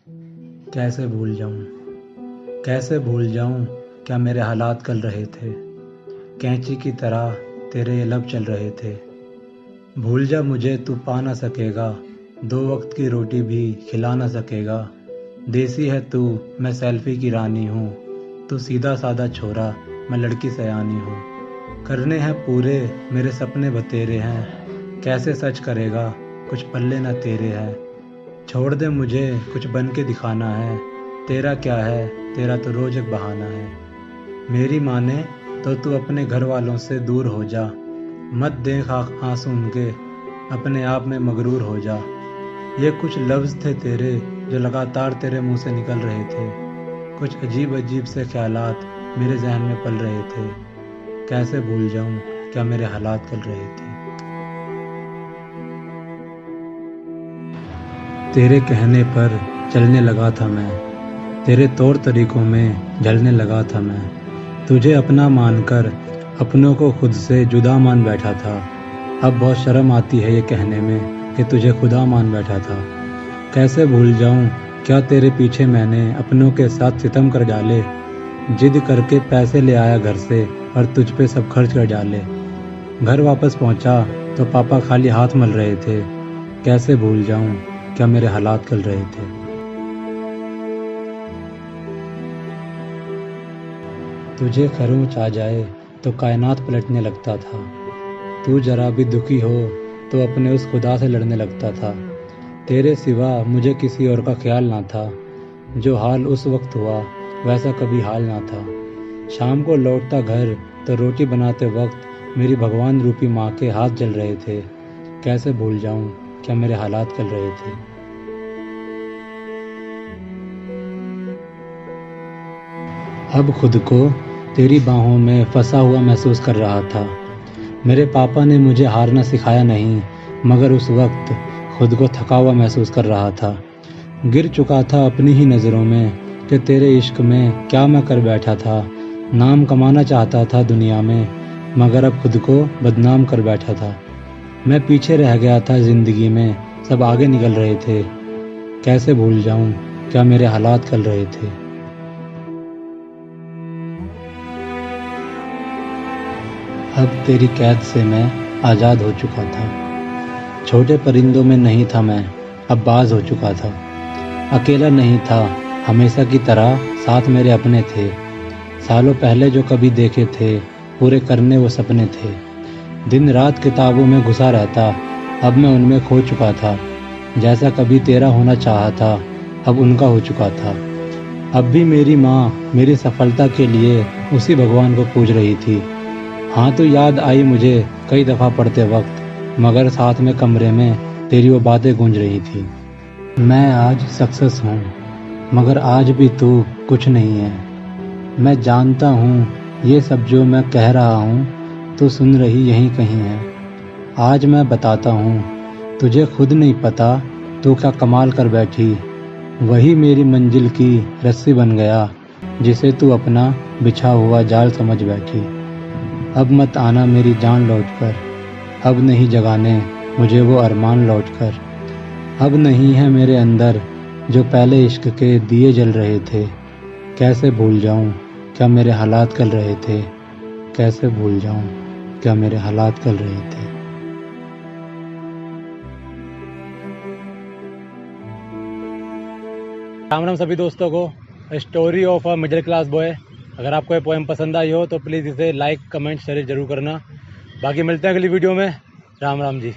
कैसे भूल जाऊं, कैसे भूल जाऊं, क्या मेरे हालात कल रहे थे। कैंची की तरह तेरे ये लब चल रहे थे। भूल जा मुझे तू पा ना सकेगा, दो वक्त की रोटी भी खिला ना सकेगा। देसी है तू, मैं सेल्फी की रानी हूँ। तू सीधा साधा छोरा, मैं लड़की सयानी हूँ। करने हैं पूरे मेरे सपने बतेरे हैं। कैसे सच करेगा, कुछ पल्ले ना तेरे हैं। छोड़ दे मुझे, कुछ बन के दिखाना है। तेरा क्या है, तेरा तो रोज एक बहाना है। मेरी माने तो तू अपने घर वालों से दूर हो जा। मत देख आंसू उनके, अपने आप में मगरूर हो जा। ये कुछ लफ्ज थे तेरे जो लगातार तेरे मुंह से निकल रहे थे। कुछ अजीब अजीब से ख्यालात मेरे जहन में पल रहे थे। कैसे भूल जाऊं, क्या मेरे हालात कल रहे थे। तेरे कहने पर चलने लगा था मैं, तेरे तौर तरीकों में ढलने लगा था मैं। तुझे अपना मानकर अपनों को खुद से जुदा मान बैठा था। अब बहुत शर्म आती है ये कहने में कि तुझे खुदा मान बैठा था। कैसे भूल जाऊं, क्या तेरे पीछे मैंने अपनों के साथ सितम कर डाले। जिद करके पैसे ले आया घर से और तुझ पे सब खर्च कर डाले। घर वापस पहुंचा तो पापा खाली हाथ मल रहे थे। कैसे भूल जाऊं, क्या मेरे हालात कल रहे थे। तुझे खरोंच आ जाए तो कायनात पलटने लगता था। तू जरा भी दुखी हो तो अपने उस खुदा से लड़ने लगता था। तेरे सिवा मुझे किसी और का ख्याल ना था। जो हाल उस वक्त हुआ वैसा कभी हाल ना था। शाम को लौटता घर तो रोटी बनाते वक्त मेरी भगवान रूपी माँ के हाथ जल रहे थे। कैसे भूल जाऊं, क्या मेरे हालात कल रहे थे। अब खुद को तेरी बाहों में फंसा हुआ महसूस कर रहा था। मेरे पापा ने मुझे हारना सिखाया नहीं, मगर उस वक्त खुद को थका हुआ महसूस कर रहा था। गिर चुका था अपनी ही नज़रों में कि तेरे इश्क में क्या मैं कर बैठा था। नाम कमाना चाहता था दुनिया में, मगर अब खुद को बदनाम कर बैठा था। मैं पीछे रह गया था ज़िंदगी में, सब आगे निकल रहे थे। कैसे भूल जाऊं, क्या मेरे हालात कल रहे थे। अब तेरी कैद से मैं आज़ाद हो चुका था। छोटे परिंदों में नहीं था मैं, अब बाज हो चुका था। अकेला नहीं था, हमेशा की तरह साथ मेरे अपने थे। सालों पहले जो कभी देखे थे, पूरे करने वो सपने थे। दिन रात किताबों में घुसा रहता, अब मैं उनमें खो चुका था। जैसा कभी तेरा होना चाहा था, अब उनका हो चुका था। अब भी मेरी माँ मेरी सफलता के लिए उसी भगवान को पूज रही थी। हाँ तो याद आई मुझे कई दफ़ा पढ़ते वक्त, मगर साथ में कमरे में तेरी वो बातें गूंज रही थी। मैं आज सक्सेस हूँ, मगर आज भी तू कुछ नहीं है। मैं जानता हूँ ये सब जो मैं कह रहा हूँ तू सुन रही यहीं कहीं है। आज मैं बताता हूँ, तुझे खुद नहीं पता तू क्या कमाल कर बैठी। वही मेरी मंजिल की रस्सी बन गया, जिसे तू अपना बिछा हुआ जाल समझ बैठी। अब मत आना मेरी जान लौट कर, अब नहीं जगाने मुझे वो अरमान लौट कर। अब नहीं है मेरे अंदर जो पहले इश्क के दिए जल रहे थे। कैसे भूल जाऊं, क्या मेरे हालात कल रहे थे। कैसे भूल जाऊं, क्या मेरे हालात कल रहे थे। राम राम सभी दोस्तों को। Story of a middle class boy. अगर आपको ये पोएम पसंद आई हो तो प्लीज़ इसे लाइक कमेंट शेयर जरूर करना। बाकी मिलते हैं अगली वीडियो में। राम राम जी।